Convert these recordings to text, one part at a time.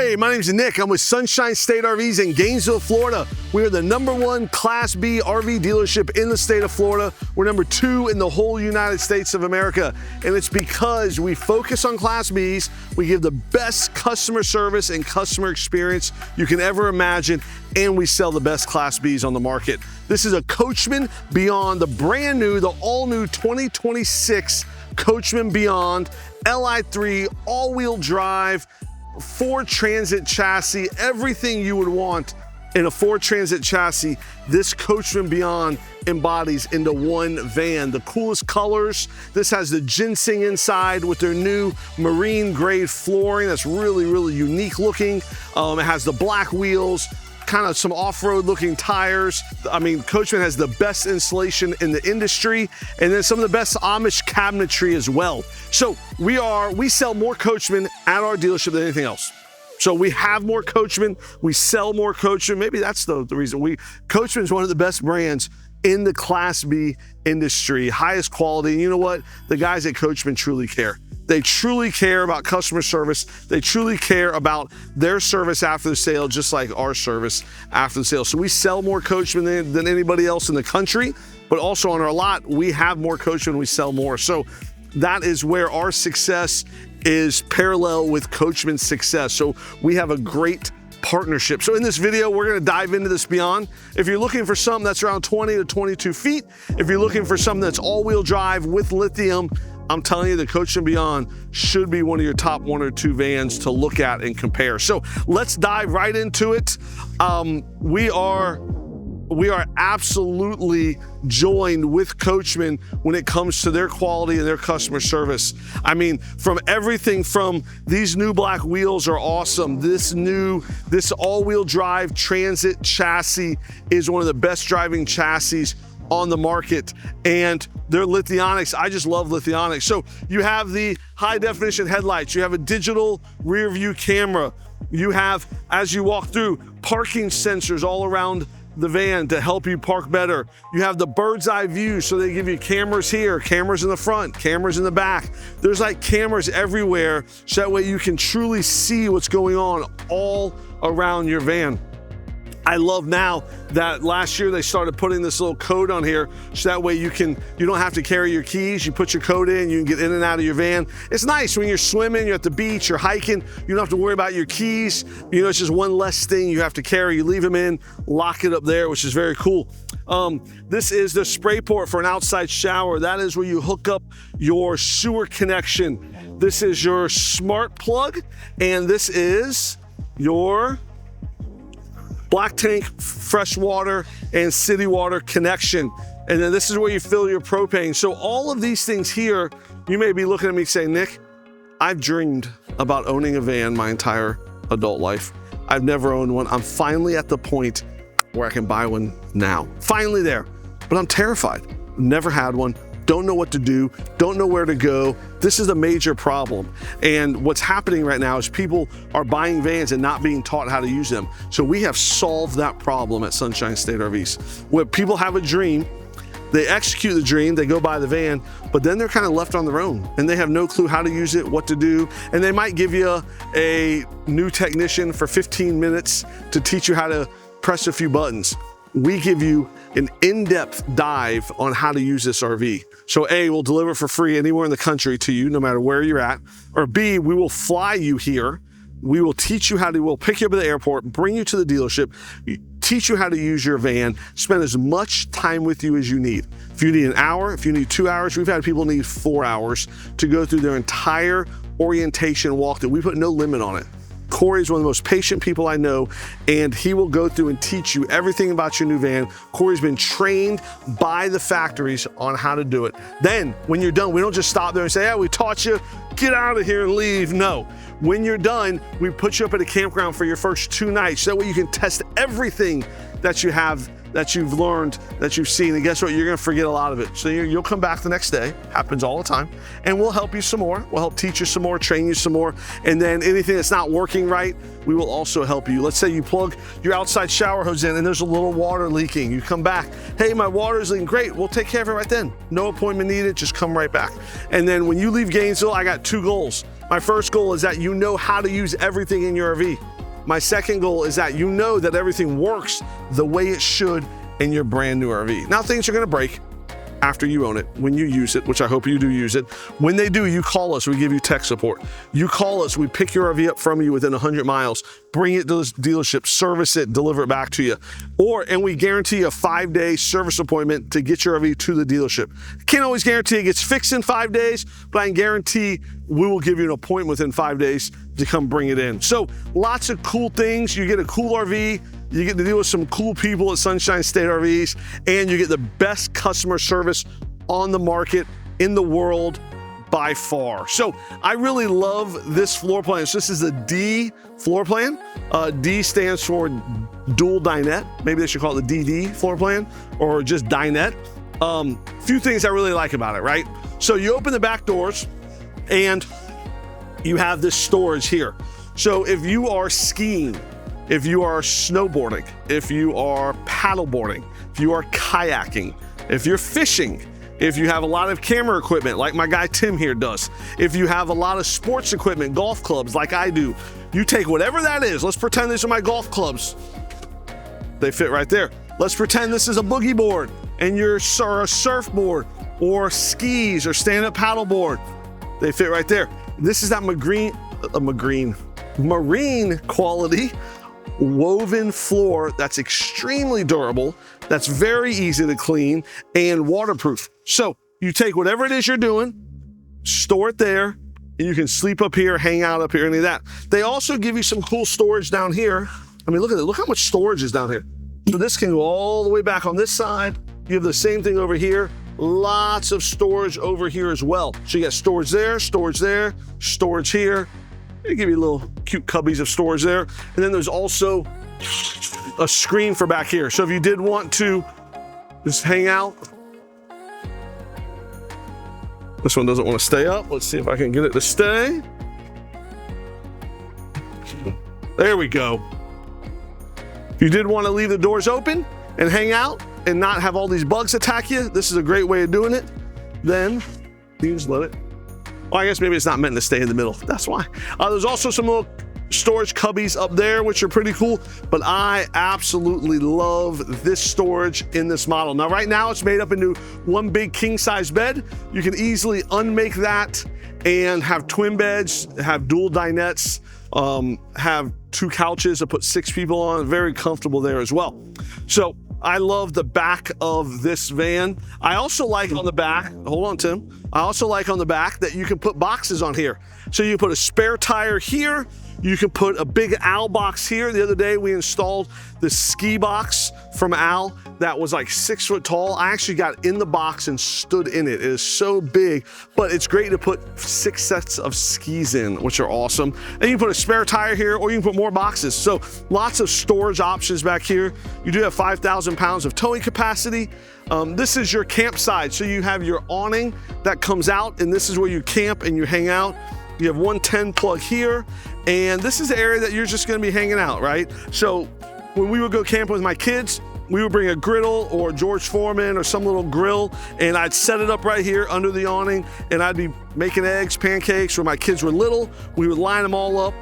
Hey, my name's Nick. I'm with Sunshine State RVs in Gainesville, Florida. We are the #1 Class B RV dealership in the state of Florida. We're #2 in the whole United States of America. And it's because we focus on Class Bs. We give the best customer service and customer experience you can ever imagine. And we sell the best Class Bs on the market. This is a Coachmen Beyond, the brand new, the all new 2026 Coachmen Beyond Li3 all-wheel drive Ford Transit chassis, everything you would want in a Ford Transit chassis, this Coachmen Beyond embodies into one van. The coolest colors. This has the Jins Singh inside with their new marine grade flooring that's really, really unique looking. It has the black wheels, kind of some off-road looking tires. I mean, Coachmen has the best insulation in the industry, and then some of the best Amish cabinetry as well. So we sell more Coachmen at our dealership than anything else. So we have more Coachmen, we sell more Coachmen. Maybe that's the reason. Coachmen is one of the best brands in the Class B industry, highest quality. And you know what? The guys at Coachmen truly care. They truly care about customer service. They truly care about their service after the sale, just like our service after the sale. So we sell more Coachmen than anybody else in the country, but also on our lot, we have more Coachmen, we sell more. So that is where our success is parallel with Coachmen's success. So we have a great partnership. So in this video, we're gonna dive into this Beyond. If you're looking for something that's around 20 to 22 feet, if you're looking for something that's all-wheel drive with lithium, I'm telling you, the Coachmen Beyond should be one of your top 1 or 2 vans to look at and compare. So let's dive right into it. We are absolutely joined with Coachmen when it comes to their quality and their customer service. I mean, from everything from these new black wheels are awesome. This all-wheel drive transit chassis is one of the best driving chassis on the market, and they're Lithionics. I just love Lithionics. So you have the high definition headlights, you have a digital rear view camera, you have, as you walk through, parking sensors all around the van to help you park better. You have the bird's eye view, so they give you cameras here, cameras in the front, cameras in the back. There's like cameras everywhere, so that way you can truly see what's going on all around your van. I love now that last year they started putting this little code on here, so that way you don't have to carry your keys. You put your code in, you can get in and out of your van. It's nice when you're swimming, you're at the beach, you're hiking, you don't have to worry about your keys. You know, it's just one less thing you have to carry. You leave them in, lock it up there, which is very cool. This is the spray port for an outside shower. That is where you hook up your sewer connection. This is your smart plug, and this is your black tank, fresh water, and city water connection. And then this is where you fill your propane. So all of these things here, you may be looking at me saying, Nick, I've dreamed about owning a van my entire adult life. I've never owned one. I'm finally at the point where I can buy one now. Finally there, but I'm terrified. Never had one. Don't know what to do, don't know where to go. This is a major problem. And what's happening right now is people are buying vans and not being taught how to use them. So we have solved that problem at Sunshine State RVs. Where people have a dream, they execute the dream, they go buy the van, but then they're kind of left on their own and they have no clue how to use it, what to do. And they might give you a new technician for 15 minutes to teach you how to press a few buttons. We give you an in-depth dive on how to use this RV. So A, we'll deliver for free anywhere in the country to you, no matter where you're at. Or B, we will fly you here. We will teach you we'll pick you up at the airport, bring you to the dealership, teach you how to use your van, spend as much time with you as you need. If you need an hour, if you need 2 hours, we've had people need 4 hours to go through their entire orientation walk that we put no limit on it. Corey is one of the most patient people I know, and he will go through and teach you everything about your new van. Corey's been trained by the factories on how to do it. Then, when you're done, we don't just stop there and say, yeah, we taught you, get out of here and leave. No. When you're done, we put you up at a campground for your first 2 nights. That way you can test everything that you have, that you've learned, that you've seen, and guess what? You're gonna forget a lot of it. So you'll come back the next day, happens all the time, and we'll help you some more. We'll help teach you some more, train you some more, and then anything that's not working right, we will also help you. Let's say you plug your outside shower hose in and there's a little water leaking. You come back, hey, my water's leaking. Great, we'll take care of it right then. No appointment needed, just come right back. And then when you leave Gainesville, I got 2 goals. My first goal is that you know how to use everything in your RV. My second goal is that you know that everything works the way it should in your brand new RV. Now, things are gonna break after you own it, when you use it, which I hope you do use it. When they do, you call us, we give you tech support. You call us, we pick your RV up from you within 100 miles, bring it to the dealership, service it, deliver it back to you. And we guarantee a 5-day service appointment to get your RV to the dealership. Can't always guarantee it gets fixed in 5 days, but I can guarantee we will give you an appointment within 5 days to come bring it in. So lots of cool things. You get a cool RV, you get to deal with some cool people at Sunshine State RVs, and you get the best customer service on the market in the world by far. So I really love this floor plan. So this is the D floor plan. D stands for dual dinette. Maybe they should call it the DD floor plan or just dinette. Few things I really like about it, right? So you open the back doors and you have this storage here. So if you are skiing, if you are snowboarding, if you are paddleboarding, if you are kayaking, if you're fishing, if you have a lot of camera equipment like my guy Tim here does, if you have a lot of sports equipment, golf clubs like I do, you take whatever that is. Let's pretend these are my golf clubs. They fit right there. Let's pretend this is a boogie board and you're a surfboard or skis or stand-up paddleboard. They fit right there. This is that marine quality woven floor that's extremely durable, that's very easy to clean and waterproof. So you take whatever it is you're doing, store it there, and you can sleep up here, hang out up here, any of that. They also give you some cool storage down here. I mean, look at it. Look how much storage is down here. So this can go all the way back on this side. You have the same thing over here. Lots of storage over here as well. So you got storage there, storage there, storage here. They give you little cute cubbies of storage there. And then there's also a screen for back here. So if you did want to just hang out. This one doesn't want to stay up. Let's see if I can get it to stay. There we go. If you did want to leave the doors open and hang out and not have all these bugs attack you, this is a great way of doing it. Then you just let it. Well, I guess maybe it's not meant to stay in the middle. That's why. There's also some little storage cubbies up there, which are pretty cool, but I absolutely love this storage in this model. Now, right now it's made up into one big king size bed. You can easily unmake that and have twin beds, have dual dinettes, have 2 couches to put 6 people on. Very comfortable there as well. So I love the back of this van. I also like on the back, hold on, Tim. I also like on the back that you can put boxes on here. So you put a spare tire here. You can put a big Al box here. The other day we installed the ski box from Al that was like 6 foot tall. I actually got in the box and stood in it. It is so big, but it's great to put 6 sets of skis in, which are awesome. And you can put a spare tire here, or you can put more boxes. So lots of storage options back here. You do have 5,000 pounds of towing capacity. This is your campsite. So you have your awning that comes out, and this is where you camp and you hang out. You have 110 plug here, and this is the area that you're just gonna be hanging out, right? So when we would go camping with my kids, we would bring a griddle or George Foreman or some little grill, and I'd set it up right here under the awning, and I'd be making eggs, pancakes. When my kids were little, we would line them all up.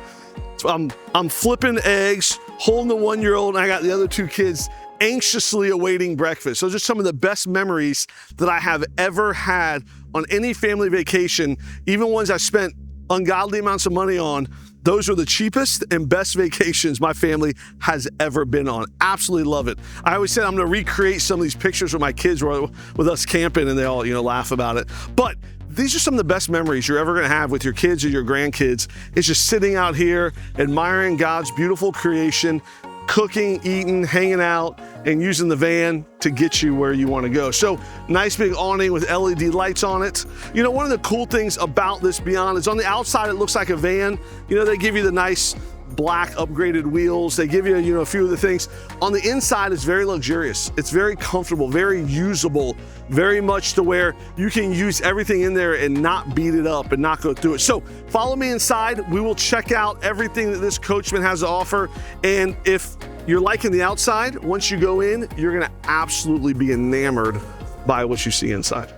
So I'm flipping eggs, holding the 1-year-old, and I got the other 2 kids anxiously awaiting breakfast. So just some of the best memories that I have ever had on any family vacation, even ones I spent ungodly amounts of money on. Those are the cheapest and best vacations my family has ever been on. Absolutely love it. I always said I'm gonna recreate some of these pictures with my kids with us camping, and they all, laugh about it. But these are some of the best memories you're ever gonna have with your kids or your grandkids. It's just sitting out here, admiring God's beautiful creation, cooking, eating, hanging out, and using the van to get you where you want to go. So nice big awning with LED lights on it. One of the cool things about this Beyond is on the outside, it looks like a van. They give you the nice black upgraded wheels. They give you, a few of the things. On the inside, it's very luxurious. It's very comfortable, very usable, very much to where you can use everything in there and not beat it up and not go through it. So follow me inside. We will check out everything that this Coachmen has to offer. And if you're liking the outside, once you go in, you're gonna absolutely be enamored by what you see inside.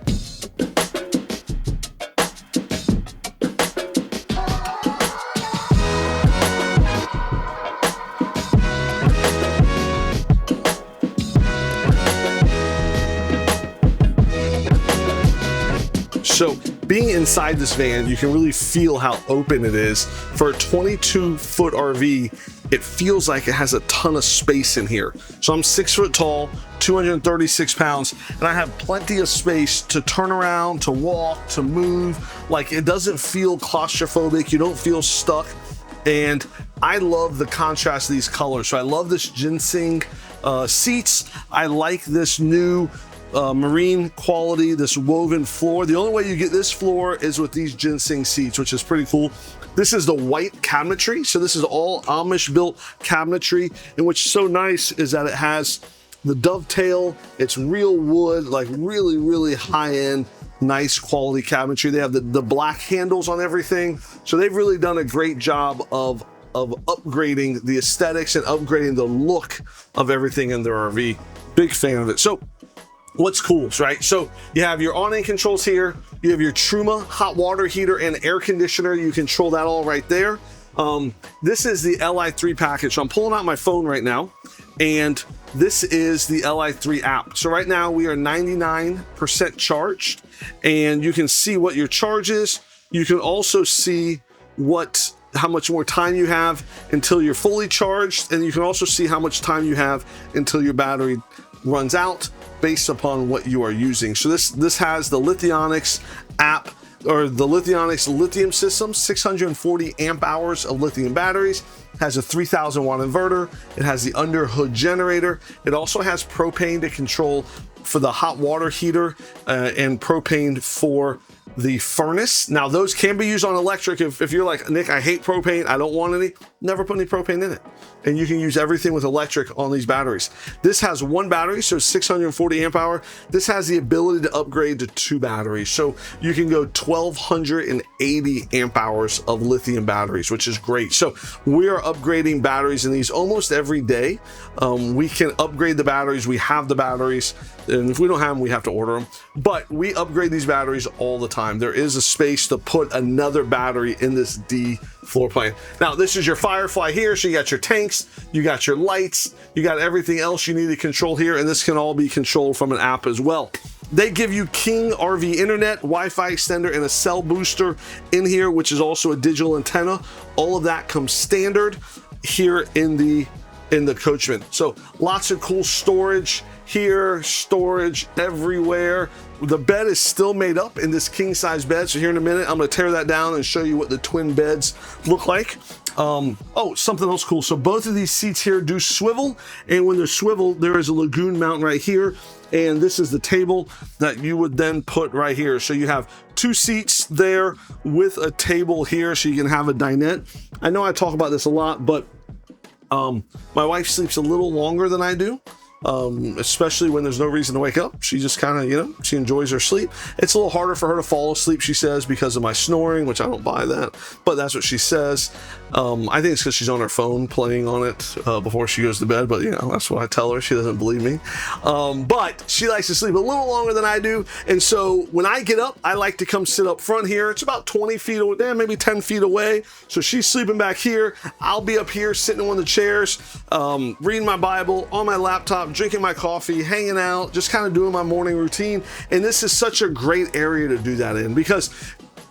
So being inside this van, you can really feel how open it is. For a 22-foot RV, it feels like it has a ton of space in here. So I'm 6 foot tall, 236 pounds, and I have plenty of space to turn around, to walk, to move. Like, it doesn't feel claustrophobic. You don't feel stuck. And I love the contrast of these colors. So I love this Jins Singh seats. I like this new marine quality, this woven floor. The only way you get this floor is with these Jins Singh seats, which is pretty cool. This is the white cabinetry. So this is all Amish-built cabinetry, and what's so nice is that it has the dovetail. It's real wood, like really, really high-end, nice quality cabinetry. They have the black handles on everything. So they've really done a great job of upgrading the aesthetics and upgrading the look of everything in their RV. Big fan of it. So what's cool, right? So you have your awning controls here. You have your Truma hot water heater and air conditioner. You control that all right there. This is the Li3 package. So I'm pulling out my phone right now, and this is the Li3 app. So right now we are 99% charged, and you can see what your charge is. You can also see how much more time you have until you're fully charged, and you can also see how much time you have until your battery runs out based upon what you are using. So this has the Lithionics app, or the Lithionics lithium system, 640 amp hours of lithium batteries, has a 3,000 watt inverter. It has the underhood generator. It also has propane to control for the hot water heater and propane for the furnace. Now those can be used on electric. If you're like, Nick, I hate propane, I don't want any, never put any propane in it. And you can use everything with electric on these batteries. This has one battery, so 640 amp hour. This has the ability to upgrade to 2 batteries. So you can go 1,280 amp hours of lithium batteries, which is great. So we are upgrading batteries in these almost every day. We can upgrade the batteries. We have the batteries, and if we don't have them, we have to order them. But we upgrade these batteries all the time. There is a space to put another battery in this D floor plan. Now this is your Firefly here, so you got your tanks, you got your lights, you got everything else you need to control here, and this can all be controlled from an app as well. They give you King RV internet, Wi-Fi extender, and a cell booster in here, which is also a digital antenna. All of that comes standard here in the Coachmen. So lots of cool storage here, storage everywhere. The bed is still made up in this king size bed. So here in a minute, I'm gonna tear that down and show you what the twin beds look like. Oh, something else cool. So both of these seats here do swivel, and when they're swivel, there is a lagoon mount right here. And this is the table that you would then put right here. So you have 2 seats there with a table here, so you can have a dinette. I know I talk about this a lot, but my wife sleeps a little longer than I do. Especially when there's no reason to wake up. She just kind of, you know, she enjoys her sleep. It's a little harder for her to fall asleep, she says, because of my snoring, which I don't buy that, but that's what she says. I think it's because she's on her phone playing on it before she goes to bed, but you know, that's what I tell her. She doesn't believe me. But she likes to sleep a little longer than I do, and so when I get up, I like to come sit up front here. It's about 20 feet away, maybe 10 feet away. So she's sleeping back here. I'll be up here sitting in one of the chairs, reading my Bible on my laptop, drinking my coffee, hanging out, just kind of doing my morning routine. And this is such a great area to do that in, because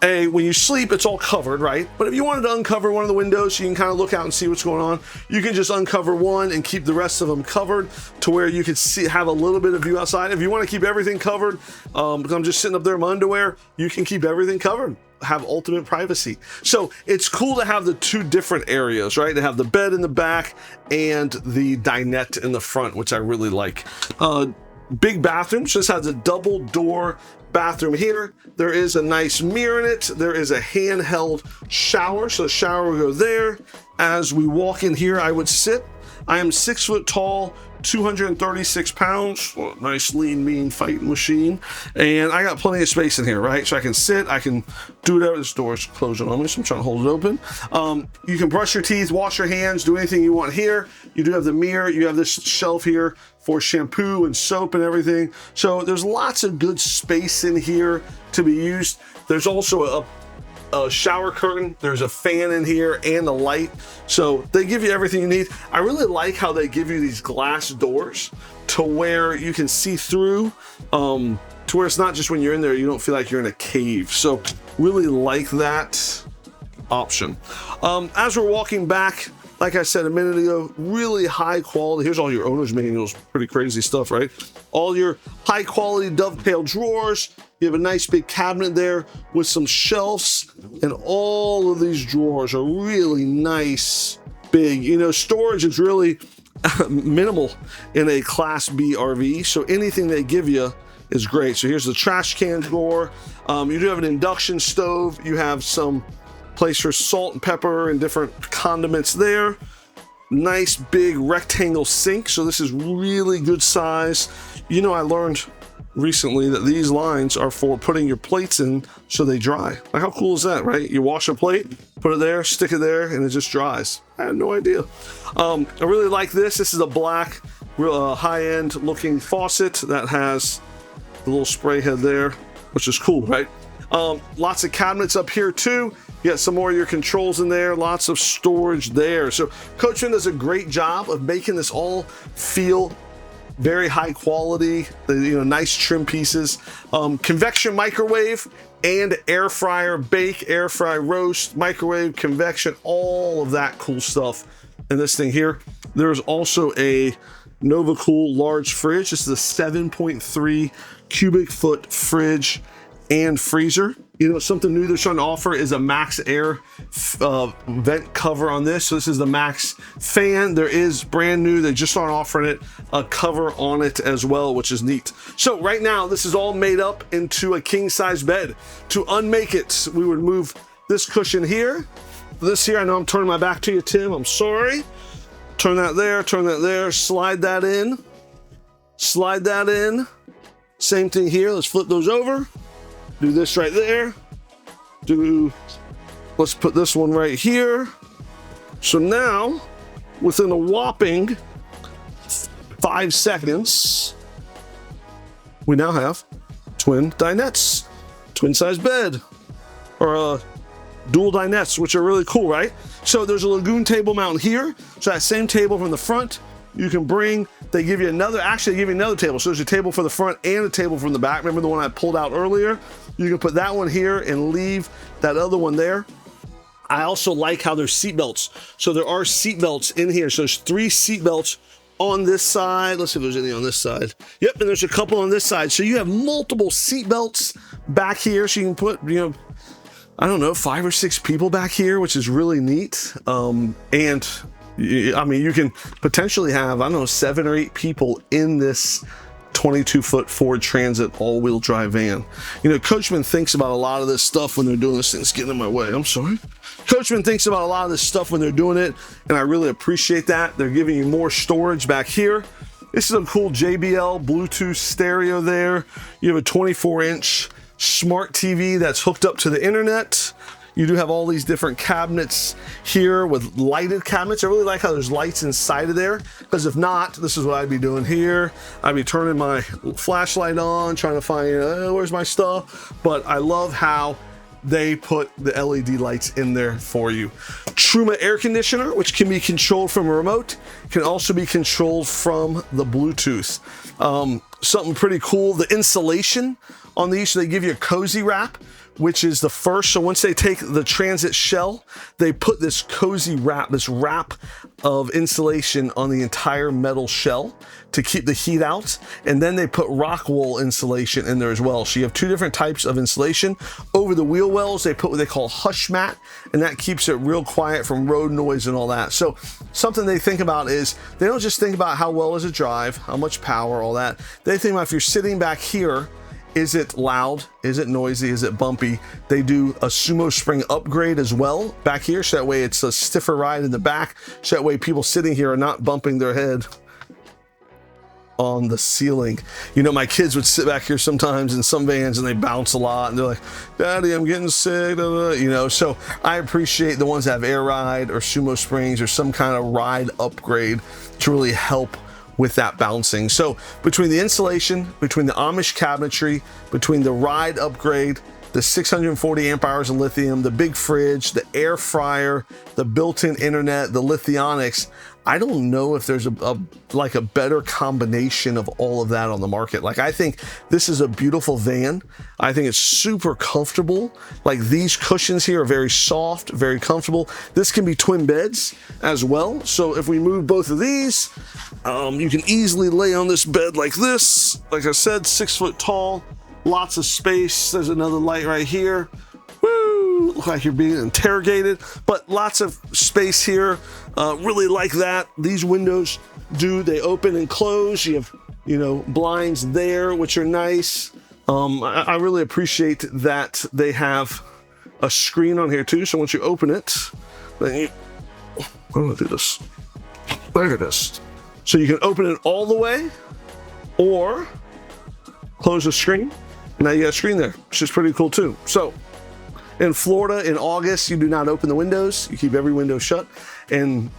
when you sleep, it's all covered, right? But if you wanted to uncover one of the windows so you can kind of look out and see what's going on, you can just uncover one and keep the rest of them covered to where you can have a little bit of view outside. If you want to keep everything covered, because I'm just sitting up there in my underwear, you can keep everything covered, have ultimate privacy. So it's cool to have the 2 different areas, right? To have the bed in the back and the dinette in the front, which I really like. Big bathroom. So this has a double door bathroom here. There is a nice mirror in it. There is a handheld shower. So the shower will go there. As we walk in here, I would sit. I am 6 foot tall, 236 pounds, well, nice lean mean fighting machine, and I got plenty of space in here, right? So I can sit, I can do whatever. This door's closing on me, so I'm trying to hold it open. You can brush your teeth, wash your hands, do anything you want here. You do have the mirror, you have this shelf here for shampoo and soap and everything. So there's lots of good space in here to be used. There's also a shower curtain, there's a fan in here, and a light. So they give you everything you need. I really like how they give you these glass doors to where you can see through to where it's not just when you're in there, you don't feel like you're in a cave. So really like that option. As we're walking back, like I said a minute ago, really high quality. Here's all your owner's manuals, pretty crazy stuff, right? All your high quality dovetail drawers. You have a nice big cabinet there with some shelves, and all of these drawers are really nice, big. You know, storage is really minimal in a Class B RV, so anything they give you is great. So here's the trash can drawer. You do have an induction stove. You have some place for salt and pepper and different condiments there. Nice big rectangle sink. So this is really good size. You know, I learned recently that these lines are for putting your plates in so they dry. Like, how cool is that, right? You wash a plate, put it there, stick it there, and it just dries. I had no idea. I really like this. This is a black, real high-end looking faucet that has the little spray head there, which is cool, right? Lots of cabinets up here too. You got some more of your controls in there, lots of storage there. So Coachmen does a great job of making this all feel very high quality, you know, nice trim pieces. Convection microwave and air fryer bake, air fry roast, microwave, convection, all of that cool stuff in this thing here. There's also a Nova Kool large fridge. This is a 7.3 cubic foot fridge and freezer. You know, something new they're trying to offer is a max air vent cover on this. So this is the max fan. There is brand new, they just aren't offering it, a cover on it as well, which is neat. So right now, this is all made up into a king size bed. To unmake it, we would move this cushion here. This here, I know I'm turning my back to you, Tim, I'm sorry. Turn that there, slide that in, slide that in. Same thing here, let's flip those over. Do this right there. Let's put this one right here. So now, within a whopping 5 seconds, we now have twin Dinettes, twin size bed, or dual Dinettes, which are really cool, right? So there's a lagoon table mounted here. So that same table from the front, you can bring, they give you another, actually they give you another table. So there's a table for the front and a table from the back. Remember the one I pulled out earlier? You can put that one here and leave that other one there. I also like how there's seat belts. So there are seat belts in here. So there's 3 seat belts on this side. Let's see if there's any on this side. Yep, and there's a couple on this side. So you have multiple seat belts back here. So you can put, you know, I don't know, 5 or 6 people back here, which is really neat. And I mean, you can potentially have, I don't know, 7 or 8 people in this 22-foot Ford Transit all-wheel drive van. You know, Coachmen thinks about a lot of this stuff when they're doing this. Thing's getting in my way, I'm sorry. Coachmen thinks about a lot of this stuff when they're doing it, and I really appreciate that. They're giving you more storage back here. This is a cool JBL Bluetooth stereo there. You have a 24-inch smart TV that's hooked up to the internet. You do have all these different cabinets here with lighted cabinets. I really like how there's lights inside of there, because if not, this is what I'd be doing here. I'd be turning my flashlight on, trying to find, where's my stuff? But I love how they put the LED lights in there for you. Truma air conditioner, which can be controlled from a remote, can also be controlled from the Bluetooth. Something pretty cool, the insulation on these, so they give you a cozy wrap, which is the first. So once they take the Transit shell, they put this cozy wrap, this wrap of insulation on the entire metal shell to keep the heat out. And then they put rock wool insulation in there as well. So you have 2 different types of insulation. Over the wheel wells, they put what they call hush mat, and that keeps it real quiet from road noise and all that. So something they think about is, they don't just think about how well does it drive, how much power, all that. They think about if you're sitting back here, is it loud? Is it noisy? Is it bumpy? They do a sumo spring upgrade as well back here, so that way it's a stiffer ride in the back, so that way people sitting here are not bumping their head on the ceiling. You know, my kids would sit back here sometimes in some vans and they bounce a lot and they're like, Daddy, I'm getting sick, you know. So I appreciate the ones that have air ride or sumo springs or some kind of ride upgrade to really help with that bouncing. So between the insulation, between the Amish cabinetry, between the ride upgrade, the 640 amp hours of lithium, the big fridge, the air fryer, the built-in internet, the Lithionics. I don't know if there's a better combination of all of that on the market. Like, I think this is a beautiful van. I think it's super comfortable. Like, these cushions here are very soft, very comfortable. This can be twin beds as well. So if we move both of these, you can easily lay on this bed like this. Like I said, 6 foot tall, lots of space. There's another light right here. Woo! Look like you're being interrogated, but lots of space here. Really like that. These windows they open and close. You have, blinds there, which are nice. I really appreciate that they have a screen on here too. So once you open it, then I'm gonna do this. Look at this. So you can open it all the way, or close the screen. Now you got a screen there, which is pretty cool too. So in Florida, in August, you do not open the windows. You keep every window shut. In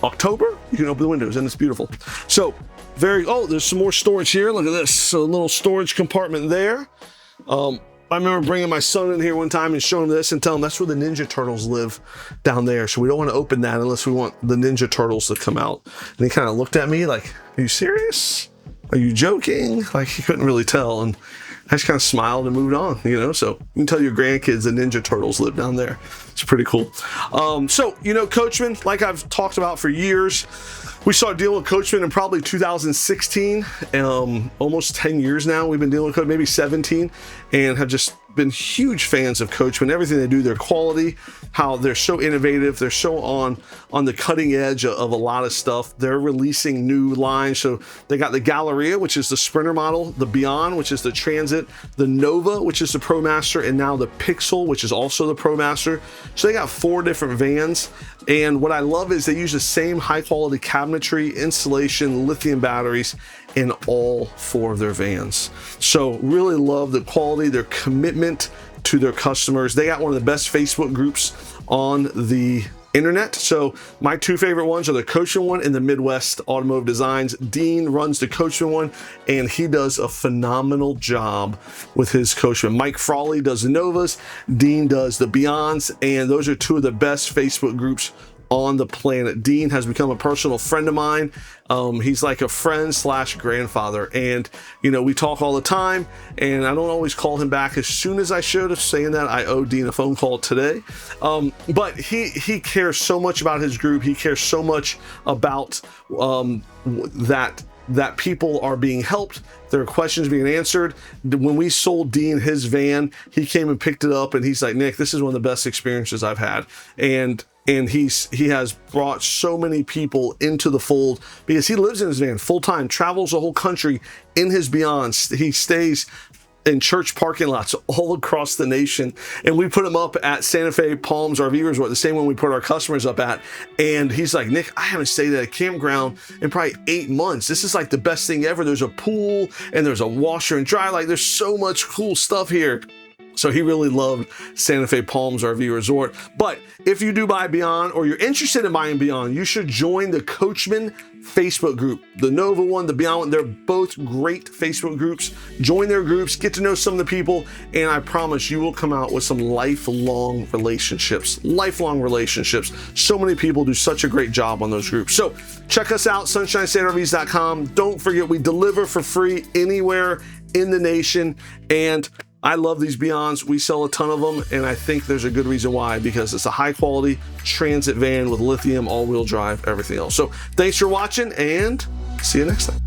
October, you can open the windows, and it's beautiful. So there's some more storage here. Look at this. So a little storage compartment there. I remember bringing my son in here one time and showing him this and telling him that's where the Ninja Turtles live down there. So we don't want to open that unless we want the Ninja Turtles to come out. And he kind of looked at me like, are you serious? Are you joking? Like, he couldn't really tell. And I just kind of smiled and moved on, so you can tell your grandkids the Ninja Turtles live down there. It's pretty cool. Coachmen, like I've talked about for years, we started dealing with Coachmen in probably 2016, almost 10 years now. We've been dealing with Coachmen, maybe 17, and have just been huge fans of Coachmen. Everything they do, their quality, how they're so innovative, they're so on the cutting edge of a lot of stuff. They're releasing new lines. So they got the Galleria, which is the Sprinter model, the Beyond, which is the Transit, the Nova, which is the ProMaster, and now the Pixel, which is also the ProMaster. So they got 4 different vans. And what I love is they use the same high quality cabinetry, insulation, lithium batteries in all 4 of their vans. So really love the quality, their commitment to their customers. They got one of the best Facebook groups on the internet. So my 2 favorite ones are the Coachmen one and the Midwest Automotive Designs. Dean runs the Coachmen one, and he does a phenomenal job with his Coachmen. Mike Frawley does the Novas, Dean does the Beyonds, and those are 2 of the best Facebook groups on the planet. Dean has become a personal friend of mine. He's like a friend / grandfather, and we talk all the time, and I don't always call him back as soon as I should. Saying that, I owe Dean a phone call today, but he cares so much about his group. He cares so much about that people are being helped, their questions being answered. When we sold Dean his van, he came and picked it up, and he's like, Nick, this is one of the best experiences I've had. And he has brought so many people into the fold because he lives in his van full time, travels the whole country in his Beyond. He stays in church parking lots all across the nation, and we put him up at Santa Fe Palms RV Resort, the same one we put our customers up at. And he's like, Nick, I haven't stayed at a campground in probably 8 months. This is like the best thing ever. There's a pool and there's a washer and dryer. Like, there's so much cool stuff here. So he really loved Santa Fe Palms RV Resort. But if you do buy Beyond, or you're interested in buying Beyond, you should join the Coachmen Facebook group. The Nova one, the Beyond one, they're both great Facebook groups. Join their groups, get to know some of the people, and I promise you will come out with some lifelong relationships. Lifelong relationships. So many people do such a great job on those groups. So check us out, sunshinestatervs.com. Don't forget, we deliver for free anywhere in the nation, and I love these Beyonds. We sell a ton of them, and I think there's a good reason why, because it's a high quality transit van with lithium, all-wheel drive, everything else. So thanks for watching, and see you next time.